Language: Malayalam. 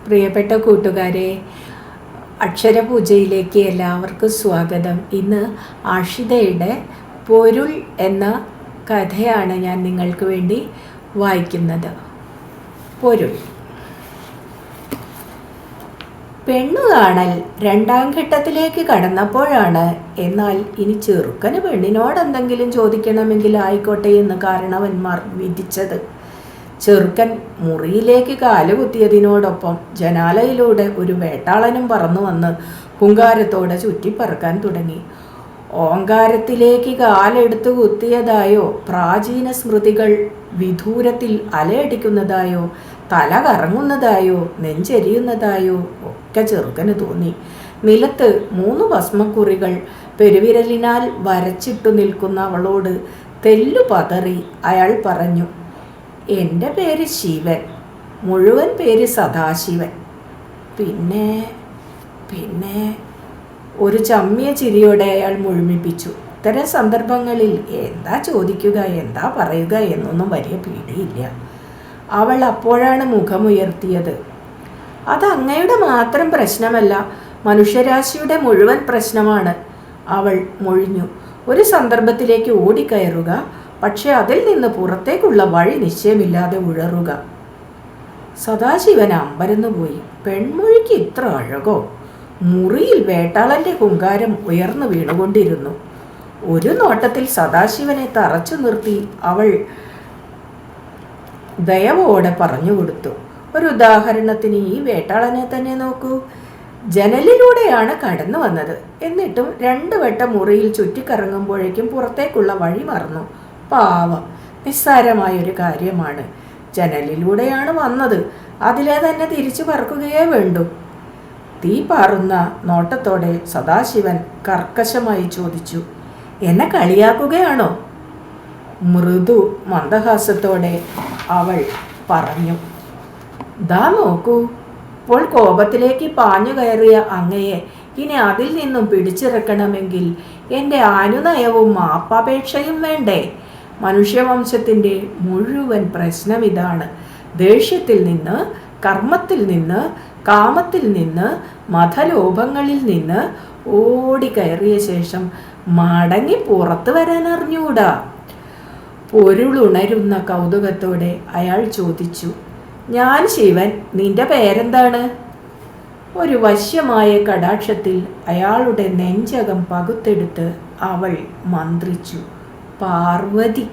പ്രിയപ്പെട്ട കൂട്ടുകാരെ, അക്ഷരപൂജയിലേക്ക് എല്ലാവർക്കും സ്വാഗതം. ഇന്ന് ആഷിതയുടെ പൊരുൾ എന്ന കഥയാണ് ഞാൻ നിങ്ങൾക്ക് വേണ്ടി വായിക്കുന്നത്. പൊരുൾ. പെണ്ണു കാണൽ രണ്ടാം ഘട്ടത്തിലേക്ക് കടന്നപ്പോഴാണ് എന്നാൽ ഇനി ചെറുക്കന് പെണ്ണിനോട് എന്തെങ്കിലും ചോദിക്കണമെങ്കിൽ ആയിക്കോട്ടെ എന്ന് കാരണവന്മാർ വിധിച്ചത്. ചെറുക്കൻ മുറിയിലേക്ക് കാലുകുത്തിയതിനോടൊപ്പം ജനാലയിലൂടെ ഒരു വേട്ടാളനും പറന്നു വന്ന് ഹുങ്കാരത്തോടെ ചുറ്റിപ്പറക്കാൻ തുടങ്ങി. ഓങ്കാരത്തിലേക്ക് കാലെടുത്ത് കുത്തിയതായോ, പ്രാചീന സ്മൃതികൾ വിദൂരത്തിൽ അലയടിക്കുന്നതായോ, തല കറങ്ങുന്നതായോ, നെഞ്ചെരിയുന്നതായോ ഒക്കെ ചെറുക്കന് തോന്നി. നിലത്ത് 3 ഭസ്മക്കുറികൾ പെരുവിരലിനാൽ വരച്ചിട്ടു നിൽക്കുന്ന അവളോട് തെല്ലു പതറി അയാൾ പറഞ്ഞു, എൻ്റെ പേര് ശിവൻ, മുഴുവൻ പേര് സദാശിവൻ. പിന്നെ ഒരു ചമ്മിയ ചിരിയോടെ അയാൾ മുഴുമിപ്പിച്ചു. ഇത്തരം സന്ദർഭങ്ങളിൽ എന്താ ചോദിക്കുക, എന്താ പറയുക എന്നൊന്നും വലിയ പിടിയില്ല. അവൾ അപ്പോഴാണ് മുഖമുയർത്തിയത്. അത് അങ്ങയുടെ മാത്രം പ്രശ്നമല്ല, മനുഷ്യരാശിയുടെ മുഴുവൻ പ്രശ്നമാണ്. അവൾ മൊഴിഞ്ഞു. ഒരു സന്ദർഭത്തിലേക്ക് ഓടിക്കയറുക, പക്ഷെ അതിൽ നിന്ന് പുറത്തേക്കുള്ള വഴി നിശ്ചയമില്ലാതെ ഉഴറുക. സദാശിവൻ അമ്പരന്നുപോയി. പെൺമൊഴിക്ക് ഇത്ര അഴകോ? മുറിയിൽ വേട്ടാളന്റെ ഹുങ്കാരം ഉയർന്നു വീണുകൊണ്ടിരുന്നു. ഒരു നോട്ടത്തിൽ സദാശിവനെ തറച്ചു നിർത്തി അവൾ ദയവോടെ പറഞ്ഞു കൊടുത്തു. ഒരു ഉദാഹരണത്തിന് ഈ വേട്ടാളനെ തന്നെ നോക്കൂ. ജനലിലൂടെയാണ് കടന്നു വന്നത്. എന്നിട്ടും 2 വട്ടം മുറിയിൽ ചുറ്റിക്കറങ്ങുമ്പോഴേക്കും പുറത്തേക്കുള്ള വഴി മറന്നു. പാവം, നിസ്സാരമായൊരു കാര്യമാണ്. ജനലിലൂടെയാണ് വന്നത്, അതിലെ തന്നെ തിരിച്ചു പറക്കുകയേ വേണ്ടു. തീ പാറുന്ന നോട്ടത്തോടെ സദാശിവൻ കർക്കശമായി ചോദിച്ചു, എന്നെ കളിയാക്കുകയാണോ? മൃദു മന്ദഹാസത്തോടെ അവൾ പറഞ്ഞു, ദാ നോക്കൂ, ഇപ്പോൾ കോപത്തിലേക്ക് പാഞ്ഞു കയറിയ അങ്ങയെ ഇനി അതിൽ നിന്നും പിടിച്ചിറക്കണമെങ്കിൽ എൻ്റെ അനുനയവും മാപ്പപേക്ഷയും വേണ്ടേ? മനുഷ്യവംശത്തിൻ്റെ മുഴുവൻ പ്രശ്നം ഇതാണ്. ദേഷ്യത്തിൽ നിന്ന്, കർമ്മത്തിൽ നിന്ന്, കാമത്തിൽ നിന്ന്, മതലോഭങ്ങളിൽ നിന്ന് ഓടിക്കയറിയ ശേഷം മടങ്ങി പുറത്തു വരാൻ അറിഞ്ഞൂടാ. പൊരുളുണരുന്ന കൗതുകത്തോടെ അയാൾ ചോദിച്ചു, ഞാൻ ശിവൻ, നിന്റെ പേരെന്താണ്? ഒരു വശ്യമായ കടാക്ഷത്തിൽ അയാളുടെ നെഞ്ചകം പകുത്തെടുത്ത് അവൾ മന്ത്രിച്ചു, പാർവതി.